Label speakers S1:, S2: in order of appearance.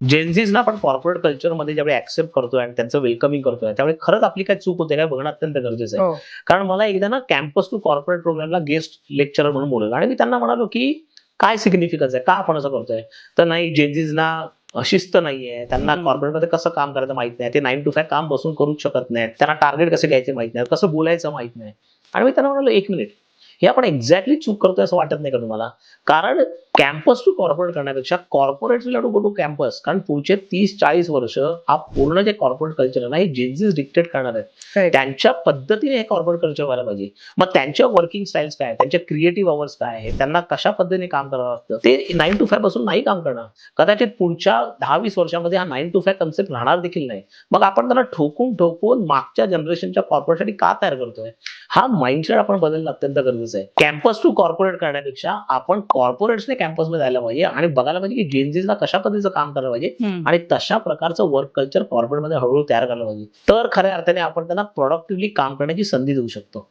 S1: जेनझीजना आपण कॉर्पोरेट कल्चरमध्ये ज्यावेळी ऍक्सेप्ट करतोय आणि त्यांचं वेलकमिंग करतोय त्यावेळी खरंच आपली काय चूक होते काय बघणं अत्यंत गरजेचं आहे.
S2: हो.
S1: कारण मला एकदा ना कॅम्पस टू कॉर्पोरेट प्रोग्रामला गेस्ट लेक्चरर म्हणून बोलवलं आणि मी त्यांना म्हणालो की काय सिग्निफिकन्स आहे, का आपण असं करतोय? तर नाही, जेनझीजना शिस्त नाहीये, त्यांना
S2: हं.
S1: कॉर्पोरेटमध्ये कसं काम करायचं माहित नाही, ते 9 to 5 काम बसून करूच शकत नाहीत, त्यांना टार्गेट कसे घ्यायचे माहित नाही, कसं बोलायचं माहित नाही. आणि मी त्यांना म्हणालो, एक मिनिट, हे आपण एक्झॅक्टली चूक करतोय असं वाटत नाही का तुम्हाला? कारण कॅम्पस टू कॉर्पोरेट करण्यापेक्षा corporate to go to campus, कारण पुढचे 30-40 वर्ष हा पूर्ण जे कॉर्पोरेट कल्चर आहे ना, हे जेनझीज डिक्टेट करणार आहेत.
S2: करेक्ट.
S1: त्यांच्या पद्धतीने हे कॉर्पोरेट कल्चर व्हायला पाहिजे. मग त्यांच्या वर्किंग स्टाईल्स काय, त्यांच्या क्रिएटिव्ह अवर्स काय आहे, त्यांना कशा पद्धतीने काम करावं लागतं, ते 9 to 5 पासून नाही काम करणार. कदाचित पुढच्या 10-20 वर्षामध्ये हा 9 to 5 कन्सेप्ट राहणार देखील नाही. मग आपण त्यांना ठोकून ठोकून मागच्या जनरेशनच्या कॉर्पोरेटसाठी का तयार करतोय? हा माइंडसेट आपण बदलणं अत्यंत गरजेचं आहे. कॅम्पस टू कॉर्पोरेट करण्यापेक्षा आपण कॉर्पोरेट्सने कॅम्पसमध्ये जायला पाहिजे आणि बघायला पाहिजे की जेनझीजना कशा पद्धतीचं काम करायला पाहिजे
S2: हं.
S1: आणि तशा प्रकारचं वर्क कल्चर कॉर्पोरेटमध्ये हळूहळू तयार करायला पाहिजे. तर खऱ्या अर्थाने आपण त्यांना प्रोडक्टिव्हली काम करण्याची संधी देऊ शकतो.